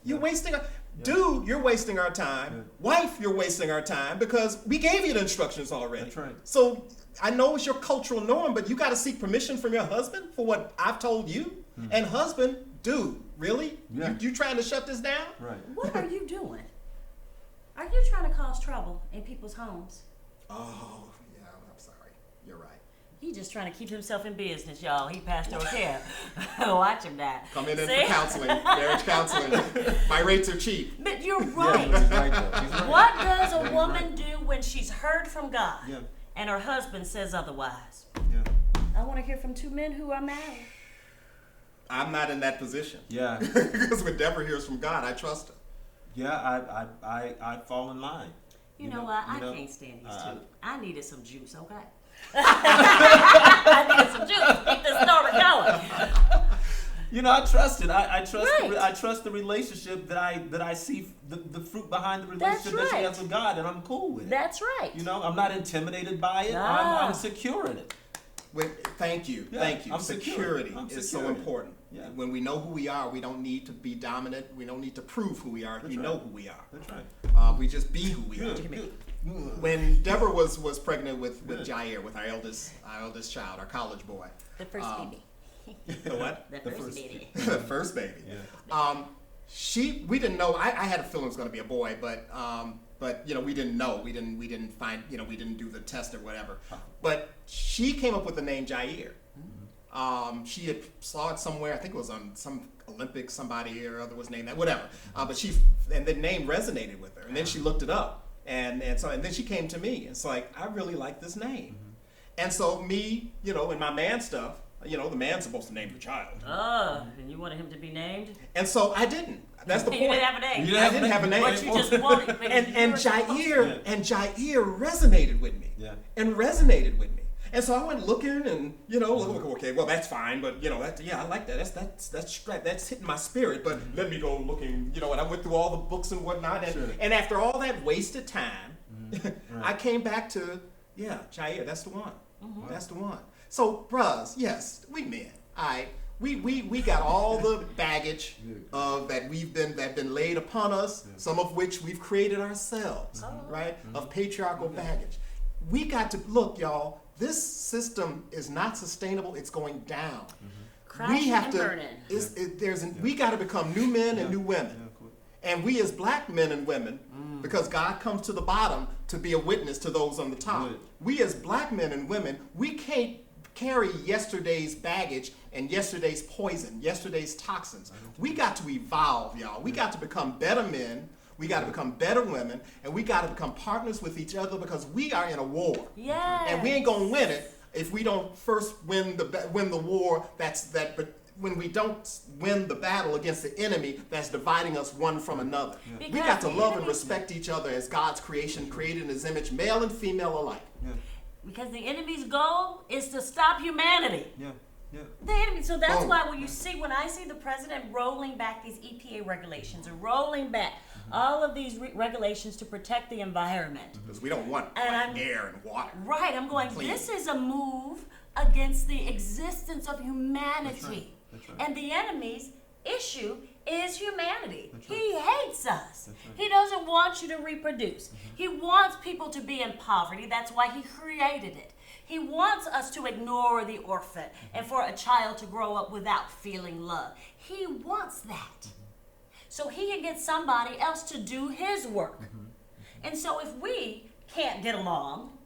you're wasting Dude, you're wasting our time. Yeah. Wife, you're wasting our time because we gave you the instructions already. That's right. So I know it's your cultural norm, but you got to seek permission from your husband for what I've told you. And husband, dude, really? Yeah. You trying to shut this down? Right. What are you doing? Are you trying to cause trouble in people's homes? Oh, yeah, I'm sorry. You're right. He just trying to keep himself in business, y'all. He pastoral care. Watch him now. Coming in See? for counseling, marriage counseling. My rates are cheap. But you're right. Yeah, he's right though. He's right. What does a He's woman right. do when she's heard from God Yeah. and her husband says otherwise? Yeah. I want to hear from two men who are married. I'm not in that position. Yeah. Because when Deborah hears from God, I trust her. Yeah. I fall in line. You know what? I know, can't stand these two. uh, I needed some juice, okay? I needed some juice. Keep this story going. You know, I trust it. I trust. Right. I trust the relationship that I see the fruit behind the relationship that she right. has with God, and I'm cool with it. That's right. You know, I'm not intimidated by it. Nah. I'm secure in it. Thank you. Yeah, Thank you. I'm secure. Security I'm is secure so in it. important. Yeah. When we know who we are, we don't need to be dominant. We don't need to prove who we are. That's We right. know who we are. That's right. We just be who we are. Good. When Deborah was pregnant with Jair, with our eldest child, our college boy. The first baby. The what? The first baby. The first baby. Yeah. We didn't know. I had a feeling it was going to be a boy, but you know, we didn't know. We didn't find. You know, we didn't do the test or whatever. But she came up with the name Jair. She had saw it somewhere. I think it was on some Olympics. Somebody or other was named that. Whatever. But the name resonated with her, and then she looked it up, and then she came to me. It's like, I really like this name, and so me, you know, and my man stuff. You know, the man's supposed to name the child. And you wanted him to be named? And so I didn't. That's the point. You didn't have a name. You I didn't have a name. But you just wanted and Jair resonated with me. Yeah. And resonated with me. And so I went looking and, you know, okay, well, that's fine, but, you know, I like that. That's hitting my spirit, but let me go looking, you know, and I went through all the books and whatnot. And after all that wasted time, I came back to, Jair, that's the one. That's the one. So, bros, yes, we men. We got all the baggage that been laid upon us, some of which we've created ourselves, right? Of patriarchal baggage. We got to look, y'all. This system is not sustainable. It's going down. Crashing and burning. We got to become new men and new women. And we as black men and women, because God comes to the bottom to be a witness to those on the top. Good. We as black men and women, we can't carry yesterday's baggage and yesterday's poison, yesterday's toxins. We got to evolve, y'all. We got to become better men. We got to become better women, and we got to become partners with each other, because we are in a war. Yes. And we ain't gonna win it if we don't first win the war. But when we don't win the battle against the enemy that's dividing us one from another. Yeah. We got to Because love and respect each other as God's creation, created in His image, male and female alike. Because the enemy's goal is to stop humanity. Yeah. The enemy. So that's Boom. why when I see the president rolling back these EPA regulations and rolling back all of these regulations to protect the environment. Because we don't want air and water. Right, I'm going, Clean. This is a move against the existence of humanity. That's right. And the enemy's issue is humanity. That's He hates us. right. He doesn't want you to reproduce. He wants people to be in poverty. That's why he created it. He wants us to ignore the orphan and for a child to grow up without feeling love. He wants that. So he can get somebody else to do his work. And so if we can't get along,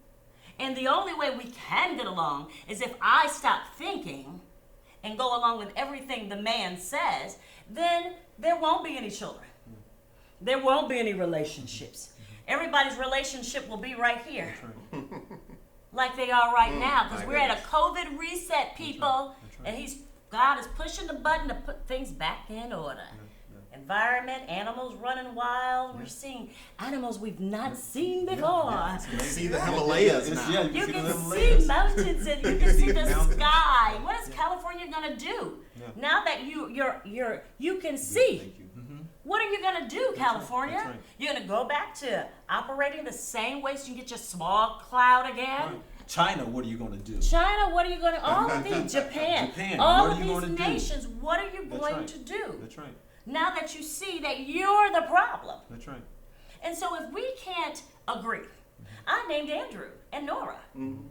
and the only way we can get along is if I stop thinking and go along with everything the man says, then there won't be any children. There won't be any relationships. Everybody's relationship will be right here. Like they are right now, because we're at a COVID reset, people. That's right. And God is pushing the button to put things back in order. Environment, animals running wild. We're seeing animals we've not seen before. You see the Himalayas now. Yeah, You see can the see Himalayas. mountains and you can see the Mountains. sky. What is California gonna do? Yeah. Now that you can see? Thank you. What are you gonna do, California? That's right. You're gonna go back to operating the same way so you can get your smog cloud again? Right. China, what are you going to do? China, what are you gonna? All of these, Japan, Japan, all what of are you these gonna do? nations. What are you That's going right. to do? That's right. Now that you see that you're the problem. That's right. And so if we can't agree, I named Andrew and Nora.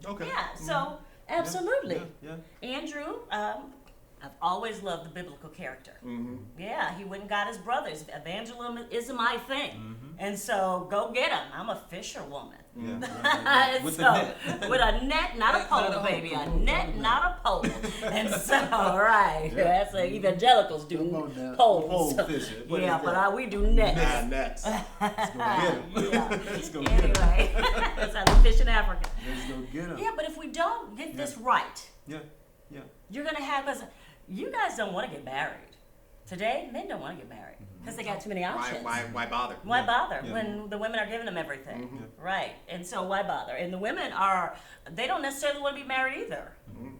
Okay. Yeah, so absolutely. Yeah. Andrew, I've always loved the biblical character. Mm-hmm. Yeah, he went and got his brothers. Evangelism is my thing. Mm-hmm. And so go get him. I'm a fisherwoman. Yeah. And With so, the net. With a net, not a pole, Not a baby. A pole. net, not a pole. And so, right. That's what evangelicals do. Come on now. Poles. Pole fishing. What Yeah, is but that? we do nets. Nets. Let's go get him. Yeah. Let's go get him. Anyway, that's how they fish in Africa. Let's go get him. Yeah, but if we don't get this right, Yeah. Yeah. you're gonna have, because you guys don't want to get married. Today, men don't want to get married because they got too many options. Why bother? Why bother Yeah. when the women are giving them everything? Mhm. Right. And so why bother? And the women they don't necessarily want to be married either Mhm.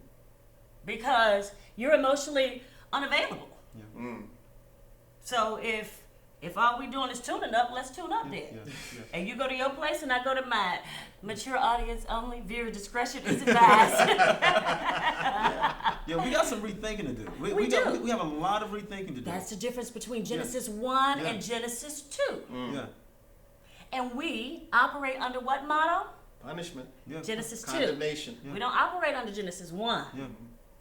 because you're emotionally unavailable. Mm. So if all we doing is tuning up, let's tune up then. Yeah. Yeah. And you go to your place and I go to mine. Mature audience only, viewer discretion is advised. Yeah, we got some rethinking to do. We do. We have a lot of rethinking to do. That's the difference between Genesis 1 Yeah. and Genesis 2. Yeah. And we operate under what motto? Punishment. Yeah. Genesis 2. Condemnation. We don't operate under Genesis 1. Yeah.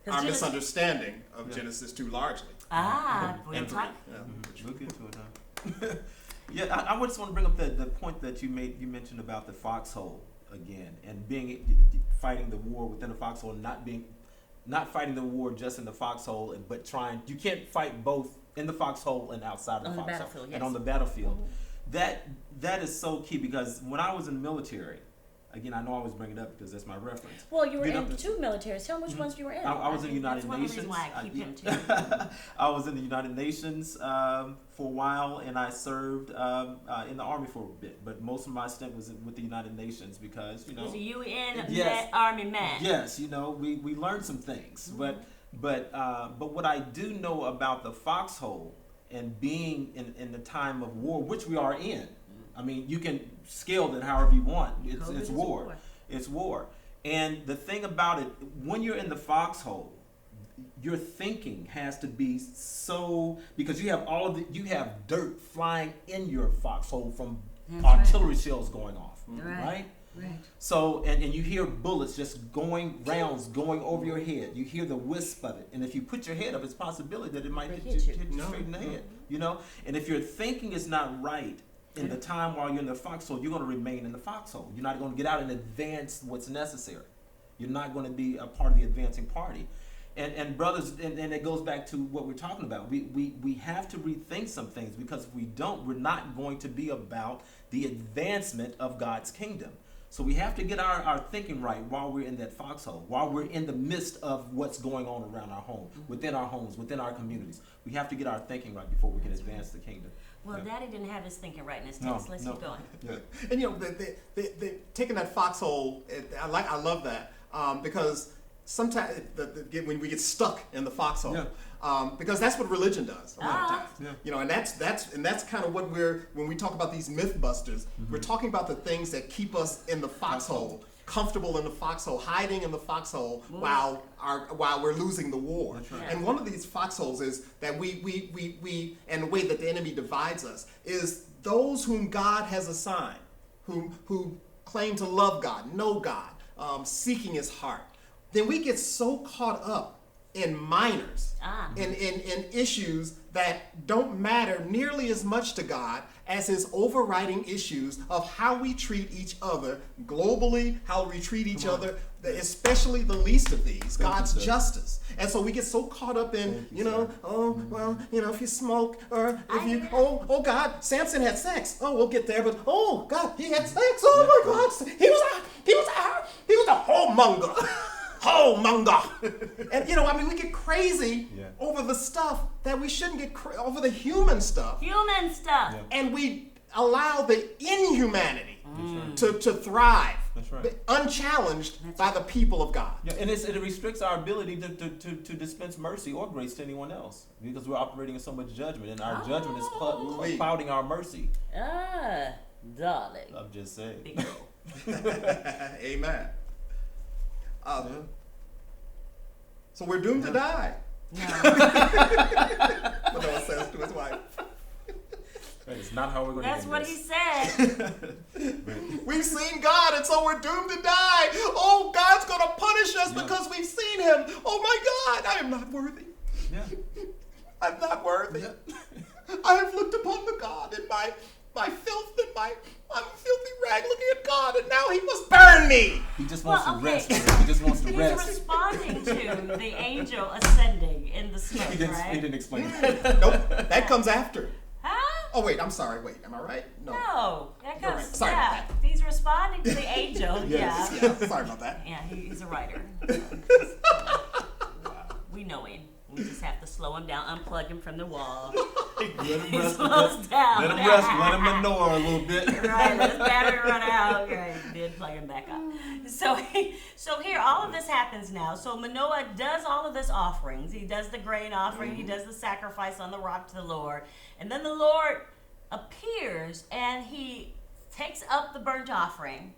'Cause Our Genesis- misunderstanding of Yeah. Genesis 2 largely. We'll And talk. Yeah. We'll get to it now. Yeah, I just want to bring up the point that you mentioned about the foxhole again, and fighting the war within the foxhole, and not fighting the war just in the foxhole, but you can't fight both in the foxhole and outside of the On the foxhole, battlefield, and yes. on the battlefield. That is so key, because when I was in the military, again, I know I always bring it up because that's my reference. Well, you were You know, in 2 militaries. Tell me which ones you were in. I was in the United That's Nations. One of the reasons why I keep him too. I was in the United Nations for a while, and I served in the Army for a bit. But most of my stint was with the United Nations because, He was a UN Yes. Army man. yes, we learned some things. Mm-hmm. But what I do know about the foxhole and being in the time of war, which we are in, I mean, you can scale that however you want. COVID It's is war. war. It's war. And the thing about it, when you're in the foxhole, your thinking has to be so, because you have you have dirt flying in your foxhole from That's artillery shells going off, Right. Right. So, and you hear bullets just rounds going over your head. You hear the wisp of it. And if you put your head up, it's a possibility that it might hit you straight in the head, And if your thinking is not right in the time while you're in the foxhole, you're going to remain in the foxhole. You're not going to get out and advance what's necessary. You're not going to be a part of the advancing party. And brothers, and it goes back to what we're talking about. We have to rethink some things, because if we don't, we're not going to be about the advancement of God's kingdom. So we have to get our thinking right while we're in that foxhole, while we're in the midst of what's going on around our home, within our homes, within our communities. We have to get our thinking right before we can advance the kingdom. Well, Yeah. Daddy didn't have his thinking right in his No, text. Let's no. keep going. Yeah. And they taking that foxhole. I love that because sometimes when we get stuck in the foxhole, because that's what religion does a lot of times. Yeah. And that's kind of what when we talk about these myth busters, we're talking about the things that keep us in the foxhole, comfortable in the foxhole, hiding in the foxhole while we're losing the war. That's right. And one of these foxholes is that we and the way that the enemy divides us is those whom God has assigned, who claim to love God, know God, seeking His heart. Then we get so caught up in minors, in issues that don't matter nearly as much to God as His overriding issues of how we treat each other globally, how we treat each other, especially the least of these, God's justice. And so we get so caught up in, if you smoke, or if you, oh God, Samson had sex. Oh, we'll get there, but oh God, he had sex. Oh my God, he was a whoremonger. And we get crazy over the stuff that we shouldn't get over the human stuff. Human stuff. Yeah. And we allow the inhumanity Right. to thrive, That's right. unchallenged by the people of God. Yeah, and it restricts our ability to dispense mercy or grace to anyone else, because we're operating in so much judgment, and our judgment is clouding our mercy. Darling. I'm just saying. Big girl. Amen. So we're doomed to die. No. Manoah says to his wife. That is not how we're going to That's end what this. he said. We've seen God, and so we're doomed to die. Oh, God's going to punish us because we've seen Him. Oh my God, I am not worthy. Yeah. I'm not worthy. Yeah. I have looked upon the God in my filth and I'm a filthy rag looking at God, and now he must burn me. He just wants Well, to okay. rest. Man. He just wants to He's rest. responding to the angel ascending in the smoke, He right? didn't explain that. Nope, that comes after. Huh? Oh wait, I'm sorry. Wait, am I right? No, that You're comes. right. Sorry Yeah, about he's responding to the angel. Yes. Yeah. Yeah, sorry about that. Yeah, he's a writer. We know him. We just have to slow him down, unplug him from the wall. Let him He rest. slows down. Let him rest. Let him Manoah a little bit. Right, let his battery run out. Right, then plug him back up. So here, all of this happens now. So Manoah does all of this offerings. He does the grain offering. He does the sacrifice on the rock to the Lord. And then the Lord appears and he takes up the burnt offering.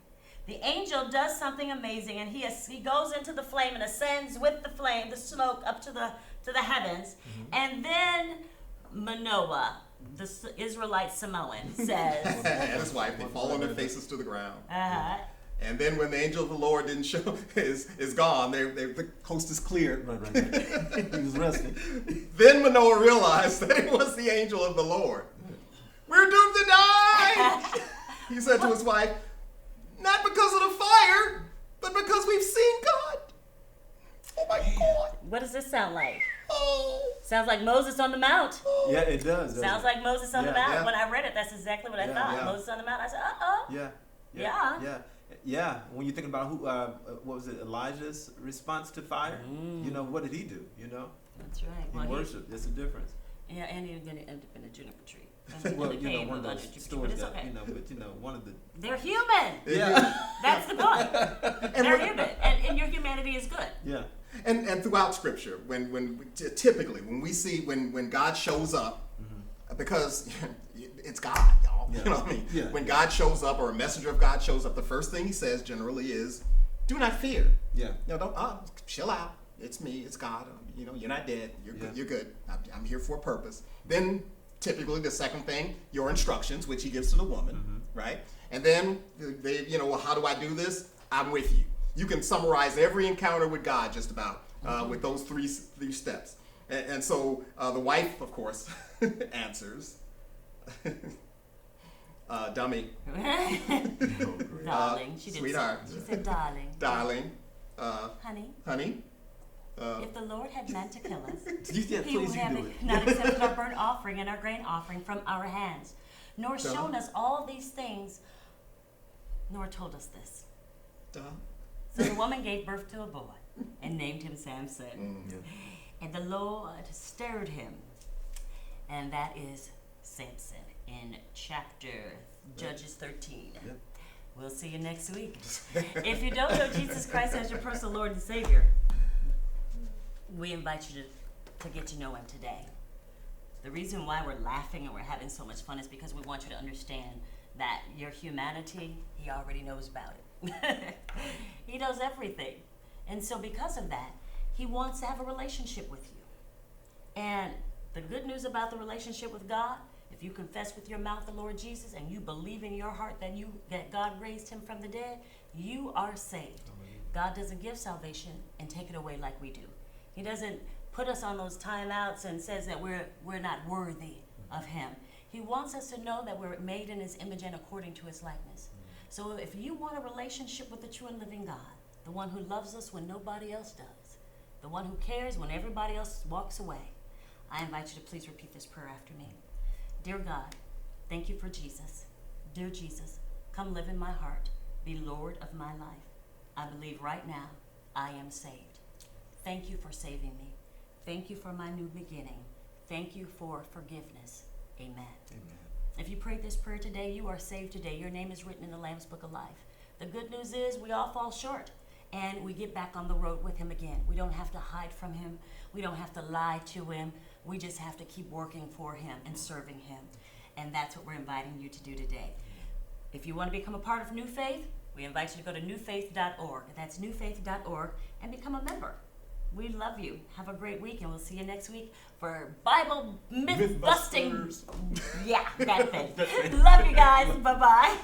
The angel does something amazing, and he goes into the flame and ascends with the flame, the smoke, up to the heavens. And then Manoah, the Israelite Samoan, says, And his wife, they fall on their faces to the ground. uh-huh. And then when the angel of the Lord didn't show, is gone, the coast is clear. Right. He was resting. Then Manoah realized that it was the angel of the Lord. We're doomed to die, he said to his wife. Not because of the fire, but because we've seen God. Oh my God. What does this sound like? Oh. Sounds like Moses on the Mount. Yeah, it does. doesn't Sounds it? like Moses on the Yeah, Mount. yeah. When I read it, that's exactly what I Yeah, thought. yeah. Moses on the Mount. I said, uh-oh. Yeah. Yeah. Yeah. When you think about who, what was it, Elijah's response to fire? You know, what did he do? You know, That's right. he Well, worshiped. There's a difference. yeah, and he ended up in a juniper tree. Well, And you know, came one of with those juniper tree, stories but it's that okay. but one of the. They're human. Yeah. That's the point. They're human, and your humanity is good. Yeah. And throughout Scripture, typically when we see when God shows up, because it's God, y'all. Yeah. You know what I mean? Yeah. When God shows up or a messenger of God shows up, the first thing he says generally is, "Do not fear." Yeah. No, don't. Chill out. It's me. It's God. You know, you're not dead. You're good. You're good. I'm here for a purpose. Then typically the second thing, your instructions, which he gives to the woman, right? And then they, well, how do I do this? I'm with you. You can summarize every encounter with God just about with those three steps. And so the wife, of course, answers, dummy, Darling. She didn't sweetheart. say. She said, darling. darling, Honey, honey. if the Lord had meant to kill us, Yeah, he would please, you have do it. not accepted our burnt offering and our grain offering from our hands, nor Duh. shown us all these things, nor told us this. Duh. So the woman gave birth to a boy and named him Samson. And the Lord stirred him. And that is Samson in Judges 13. Yep. We'll see you next week. If you don't know Jesus Christ as your personal Lord and Savior, we invite you to get to know him today. The reason why we're laughing and we're having so much fun is because we want you to understand that your humanity, he already knows about it. He knows everything. And so because of that, he wants to have a relationship with you. And the good news about the relationship with God, if you confess with your mouth the Lord Jesus and you believe in your heart that God raised him from the dead, you are saved. God doesn't give salvation and take it away like we do. He doesn't put us on those timeouts and says that we're not worthy of him. He wants us to know that we're made in his image and according to his likeness. So if you want a relationship with the true and living God, the one who loves us when nobody else does, the one who cares when everybody else walks away, I invite you to please repeat this prayer after me. Dear God, thank you for Jesus. Dear Jesus, come live in my heart. Be Lord of my life. I believe right now I am saved. Thank you for saving me. Thank you for my new beginning. Thank you for forgiveness. Amen. Amen. If you prayed this prayer today, you are saved today. Your name is written in the Lamb's Book of Life. The good news is we all fall short, and we get back on the road with him again. We don't have to hide from him. We don't have to lie to him. We just have to keep working for him and serving him. And that's what we're inviting you to do today. If you want to become a part of New Faith, we invite you to go to newfaith.org. That's newfaith.org, and become a member. We love you. Have a great week, and we'll see you next week for Bible myth busting. Mythbusters. Yeah, that thing. Love you guys. Bye-bye.